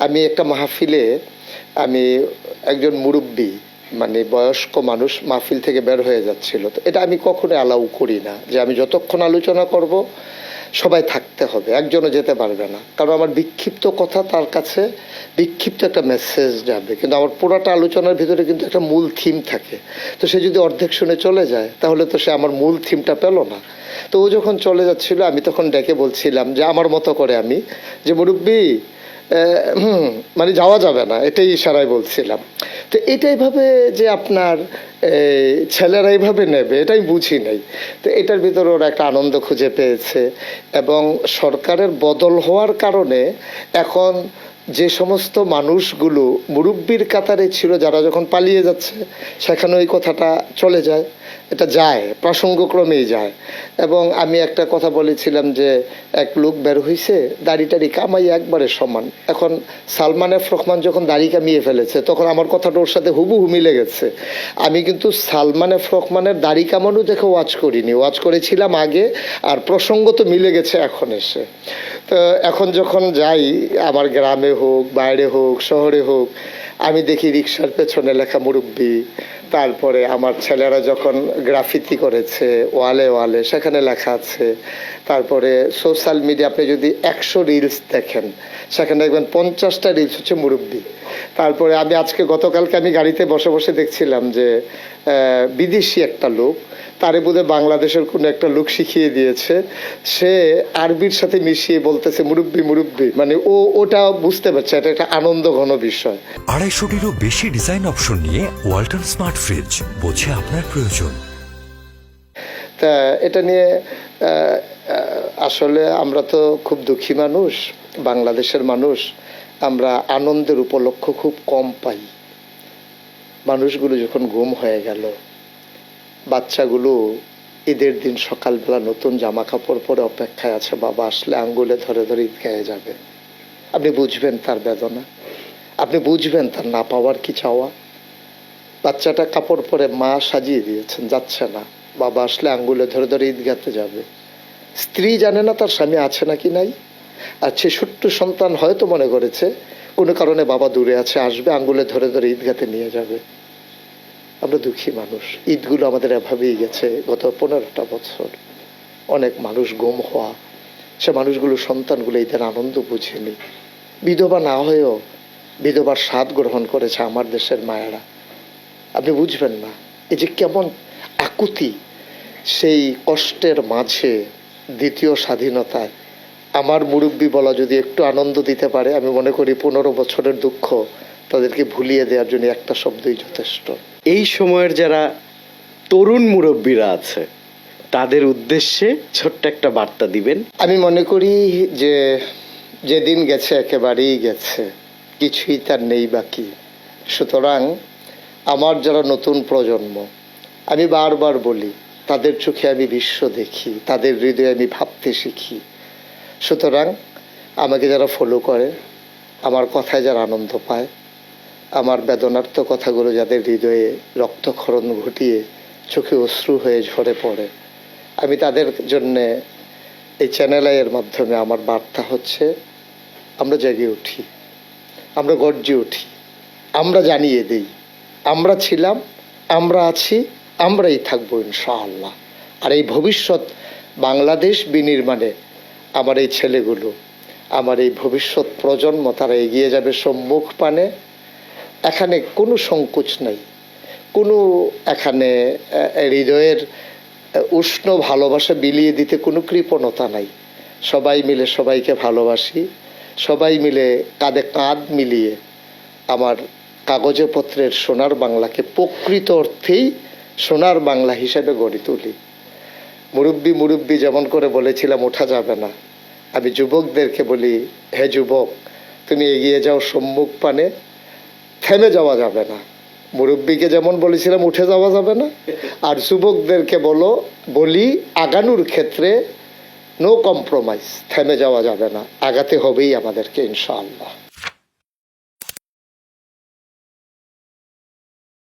আমি একটা মাহফিলে আমি একজন মুরব্বী মানে বয়স্ক মানুষ মাহফিল থেকে বের হয়ে যাচ্ছিল, তো এটা আমি কখনো অ্যালাউ করি না যে আমি যতক্ষণ আলোচনা করব সবাই থাকতে হবে, একজনও যেতে পারবে না, কারণ আমার বিক্ষিপ্ত কথা তার কাছে বিক্ষিপ্ত একটা মেসেজ যাবে, কিন্তু আমার পুরাটা আলোচনার ভিতরে কিন্তু একটা মূল থিম থাকে। তো সে যদি অর্ধেক শুনে চলে যায় তাহলে তো সে আমার মূল থিমটা পেল না। তো ও যখন চলে যাচ্ছিল আমি তখন ডেকে বলছিলাম যে আমার মতো করে আমি যে মুরব্বী মানে যাওয়া যাবে না, এটাই ইশারায় বলছিলাম। তো এটাই ভাবে যে আপনার ছেলেরা এইভাবে নেবে এটাই বুঝি নাই। তো এটার ভিতরে ওরা একটা আনন্দ খুঁজে পেয়েছে, এবং সরকারের বদল হওয়ার কারণে এখন যে সমস্ত মানুষগুলো মুরব্বির কাতারে ছিল যারা যখন পালিয়ে যাচ্ছে সেখানে ওই কথাটা চলে যায়, এটা যায় প্রসঙ্গক্রমেই যায়। এবং আমি একটা কথা বলেছিলাম যে এক লোক বের হয়েছে দাড়ি টাড়ি কামাই একবারে সমান। এখন সালমান এফ রহমান যখন দাড়ি কামিয়ে ফেলেছে তখন আমার কথাটা ওর সাথে হুবহু মিলে গেছে। আমি কিন্তু সালমান এফ রহমানের দাড়ি কামানো দেখে ওয়াচ করিনি, ওয়াচ করেছিলাম আগে, আর প্রসঙ্গ তো মিলে গেছে এখন এসে। তো এখন যখন যাই আমার গ্রামে হোক বাইরে হোক শহরে হোক, আমি দেখি রিক্সার পেছনে লেখা মুরব্বী, তারপরে আমার ছেলেরা যখন গ্রাফিতি করেছে ওয়ালে ওয়ালে সেখানে লেখা আছে, তারপরে সোশ্যাল মিডিয়া আপনি যদি 100 রিলস দেখেন সেখানে দেখবেন 50টা রিলস হচ্ছে মুরব্বী। তারপরে আমি আজকে গতকালকে আমি গাড়িতে বসে বসে দেখছিলাম যে বিদেশি একটা লোক, তারে বোধহয় বাংলাদেশের কোনো একটা লোক শিখিয়ে দিয়েছে, সে আরবির সাথে মিশিয়ে বলতেছে মুরব্বী মুরব্বী, মানে ওটা বুঝতে পারছে এটা একটা আনন্দ ঘন বিষয়। 250-টিরও বেশি ডিজাইন অপশন নিয়ে ওয়ালটন স্মার্ট ফ্রিজ, বোঝে আপনার প্রয়োজন। তা এটা নিয়ে আসলে আমরা তো খুব দুঃখী মানুষ, বাংলাদেশের মানুষ, আমরা আনন্দের উপলক্ষ খুব কম পাই। মানুষগুলো যখন গুম হয়ে গেল, বাচ্চাগুলো ঈদের দিন সকালবেলা নতুন জামা কাপড় পরে অপেক্ষায় আছে বাবা আসলে আঙ্গুলে ধরে ধরে ঈদগাহে যাবে। আপনি বুঝবেন তার বেদনা, আপনি বুঝবেন তার না পাওয়ার কি চাওয়া। বাচ্চাটা কাপড় পরে মা সাজিয়ে দিয়েছেন, যাচ্ছে না, বাবা আসলে আঙ্গুলে ধরে ধরে ঈদগাহতে যাবে। স্ত্রী জানে না তার স্বামী আছে নাকি নাই, আর সে ছোট্ট সন্তান হয়তো মনে করেছে কোনো কারণে বাবা দূরে আছে, আসবে আঙ্গুলে ধরে ধরে ঈদগাহতে নিয়ে যাবে। আমরা দুঃখী মানুষ, ঈদগুলো আমাদের এভাবেই গেছে গত 15টা বছর। অনেক মানুষ গুম হওয়া, সে মানুষগুলো সন্তানগুলো ঈদের আনন্দ বুঝেনি, বিধবা না হয়েও বিধবার স্বাদ গ্রহণ করেছে আমার দেশের মায়েরা। আপনি বুঝবেন না এই যে কেমন আকুতি, সেই কষ্টের মাঝে দ্বিতীয় স্বাধীনতায় আমার মুরব্বী বলা যদি একটু আনন্দ দিতে পারে, আমি মনে করি 15 বছরের দুঃখ তাদেরকে ভুলিয়ে দেওয়ার জন্য একটা শব্দই যথেষ্ট। এই সময়ের যারা তরুণ মুরব্বীরা আছে তাদের উদ্দেশ্যে ছোট্ট একটা বার্তা দিবেন। আমি মনে করি যে যেদিন গেছে একেবারেই গেছে, কিছুই তার নেই বাকি। সুতরাং আমার যারা নতুন প্রজন্ম, আমি বারবার বলি তাদের চোখে আমি বিশ্ব দেখি, তাদের হৃদয়ে আমি ভাবতে শিখি। সুতরাং আমাকে যারা ফলো করে, আমার কথায় যারা আনন্দ পায়, আমার বেদনার্থ কথাগুলো যাদের হৃদয়ে রক্তক্ষরণ ঘটিয়ে চোখে অশ্রু হয়ে ঝরে পড়ে, আমি তাদের জন্যে এই চ্যানেল আইয়ের মাধ্যমে আমার বার্তা হচ্ছে আমরা জেগে উঠি, আমরা গর্জে উঠি, আমরা জানিয়ে দিই আমরা ছিলাম, আমরা আছি, আমরাই থাকবো ইনশাআল্লাহ। আর এই ভবিষ্যৎ বাংলাদেশ বিনির্মাণে আমার এই ছেলেগুলো, আমার এই ভবিষ্যৎ প্রজন্ম তারা এগিয়ে যাবে সম্মুখ পানে। এখানে কোনো সংকোচ নাই, কোনো এখানে হৃদয়ের উষ্ণ ভালোবাসা বিলিয়ে দিতে কোনো কৃপণতা নাই। সবাই মিলে সবাইকে ভালোবাসি, সবাই মিলে কাঁধে কাঁধ মিলিয়ে আমার কাগজে পত্রের সোনার বাংলাকে প্রকৃত অর্থেই সোনার বাংলা হিসেবে গড়ে তুলি। মুরব্বী মুরব্বী যেমন করে বলেছিলাম ওঠা যাবে না, আমি যুবকদেরকে বলি হে যুবক তুমি এগিয়ে যাও সম্মুখ পানে, থেমে যাওয়া যাবে না। মুরব্বীকে যেমন বলেছিলাম উঠে যাওয়া যাবে না, আর যুবকদেরকে বলি আগানোর ক্ষেত্রে নো কম্প্রোমাইজ, থেমে যাওয়া যাবে না, আগাতে হবেই আমাদেরকে ইনশাআল্লাহ।